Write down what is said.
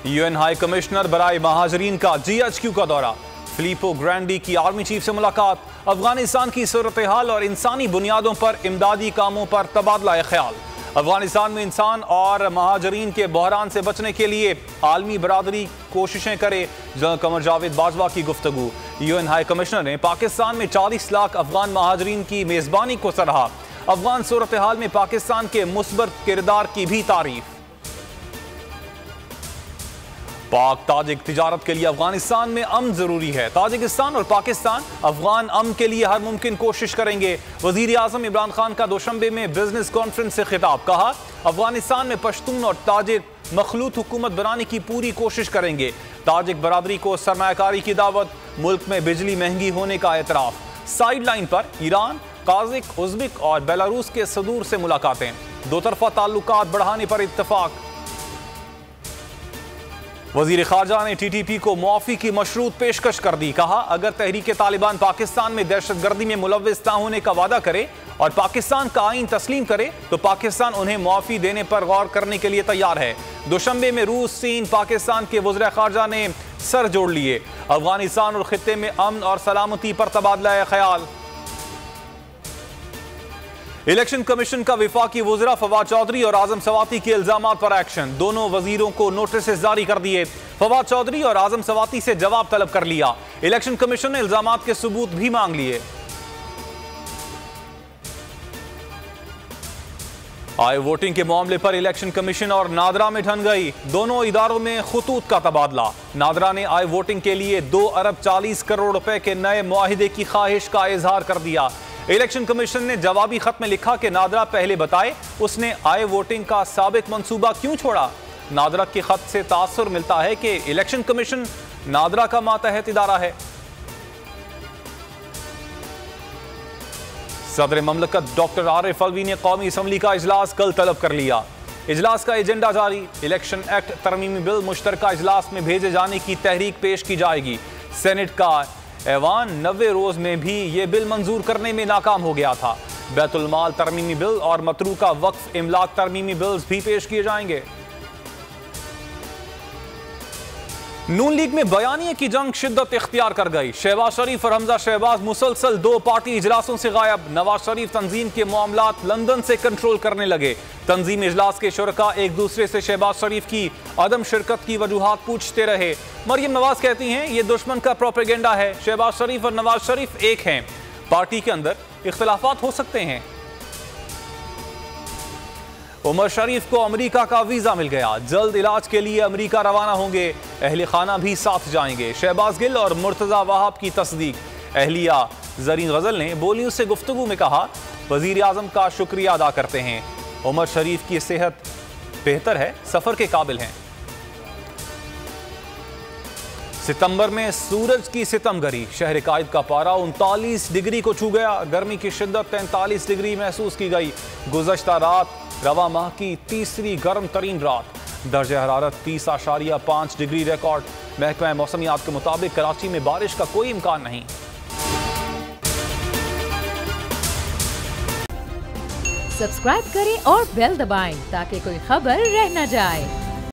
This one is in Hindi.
यूएन हाई कमिश्नर बराए महाजरीन का GHQ का दौरा। फिलिपो ग्रैंडी की आर्मी चीफ से मुलाकात। अफगानिस्तान की सूरत हाल और इंसानी बुनियादों पर इमदादी कामों पर तबादला ख्याल। अफगानिस्तान में इंसान और महाजरीन के बहरान से बचने के लिए आलमी बरादरी कोशिशें करे। जनरल कमर जावेद बाजवा की गुफ्तगू। यूएन हाई कमिश्नर ने पाकिस्तान में 40 लाख अफगान महाजरीन की मेजबानी को सराहा। अफगान सूरत हाल में पाकिस्तान के मुस्बत किरदार की भी तारीफ। पाक ताजिक तिजारत के लिए अफगानिस्तान में अमन जरूरी है। ताजिकिस्तान और पाकिस्तान अफगान अमन के लिए हर मुमकिन कोशिश करेंगे। वजीर आजम इमरान खान का दोशंबे में बिजनेस कॉन्फ्रेंस से खिताब। कहा, अफगानिस्तान में पश्तून और ताजिक मखलूत हुकूमत बनाने की पूरी कोशिश करेंगे। ताजिक बरादरी को सरमायाकारी की दावत। मुल्क में बिजली महंगी होने का एतराफ। साइड लाइन पर ईरान, काजिक, उज़्बेक और बेलारूस के सदूर से मुलाकातें। दो तरफा ताल्लुकात बढ़ाने पर इत्तफाक। वजीर खारजा ने TTP को मुआफी की मशरूत पेशकश कर दी। कहा, अगर तहरीक तालिबान पाकिस्तान में दहशतगर्दी में मुलव्विस ना होने का वादा करे और पाकिस्तान का आईन तस्लीम करे तो पाकिस्तान उन्हें मुआफी देने पर गौर करने के लिए तैयार है। दोशंबे में रूस, चीन, पाकिस्तान के वज़ीर खारजा ने सर जोड़ लिए। अफगानिस्तान और खित्ते में अमन और सलामती पर तबादला ख्याल। इलेक्शन कमीशन का विफाकी वज़रा फवाद चौधरी और आजम सवाती के इल्जामात पर एक्शन। दोनों वजीरों को नोटिस जारी कर दिए। फवाद चौधरी और आजम सवाती से जवाब तलब कर लिया। इलेक्शन कमीशन ने इल्जामात के सबूत भी मांग लिए। आए वोटिंग के मामले पर इलेक्शन कमीशन और नादरा में ठन गई। दोनों इदारों में खुतूत का तबादला। नादरा ने आए वोटिंग के लिए 2 अरब 40 करोड़ रुपए के नए मुआहिदे की ख्वाहिश का इजहार कर दिया। इलेक्शन कमीशन ने जवाबी खत में लिखा कि नादरा पहले बताए उसने आए वोटिंग का साबिक मंसूबा क्यों छोड़ा। नादरा के खत से तासुर मिलता है कि इलेक्शन कमीशन नादरा का मातहत इदारा है। सदर ममलकत डॉक्टर आरिफ अलवी ने कौमी असम्बली का इजलास कल तलब कर लिया। इजलास का एजेंडा जारी। इलेक्शन एक्ट तरमीमी बिल मुश्तरका इजलास में भेजे जाने की तहरीक पेश की जाएगी। सेनेट का ऐवान 90 रोज में भी ये बिल मंजूर करने में नाकाम हो गया था। बैतुल माल तरमीमी बिल और मतरूका वक्फ इमलाक तरमीमी बिल्स भी पेश किए जाएंगे। नून लीग में बयानिए की जंग शिद्दत इख्तियार कर गई। शहबाज शरीफ और हमजा शहबाज मुसलसल 2 पार्टी इजलासों से गायब। नवाज शरीफ तंजीम के मामलात लंदन से कंट्रोल करने लगे। तंजीम इजलास के शुरका एक दूसरे से शहबाज शरीफ की अदम शिरकत की वजूहात पूछते रहे। मरियम नवाज कहती हैं, ये दुश्मन का प्रोपेगेंडा है। शहबाज शरीफ और नवाज शरीफ एक हैं। पार्टी के अंदर इख्तिलाफात हो सकते हैं। उमर शरीफ को अमेरिका का वीजा मिल गया। जल्द इलाज के लिए अमेरिका रवाना होंगे। अहले खाना भी साथ जाएंगे। शहबाज गिल और मुर्तजा वहाब की तस्दीक। अहलिया जरीन गजल ने बोलियों से गुफ्तगू में कहा, वजीर आजम का शुक्रिया अदा करते हैं। उमर शरीफ की सेहत बेहतर है, सफर के काबिल हैं। सितंबर में सूरज की सितमगरी। शहर कायद का पारा 39 डिग्री को छू गया। गर्मी की शिद्दत 43 डिग्री महसूस की गई। गुज़श्ता रात रवा माह की तीसरी गर्म तरीन रात। दर्जा हरारत 30.5 डिग्री रिकॉर्ड। महकमा मौसमियात के मुताबिक कराची में बारिश का कोई इम्कान नहीं। सब्सक्राइब करें और बेल दबाएं ताकि कोई खबर रह न जाए।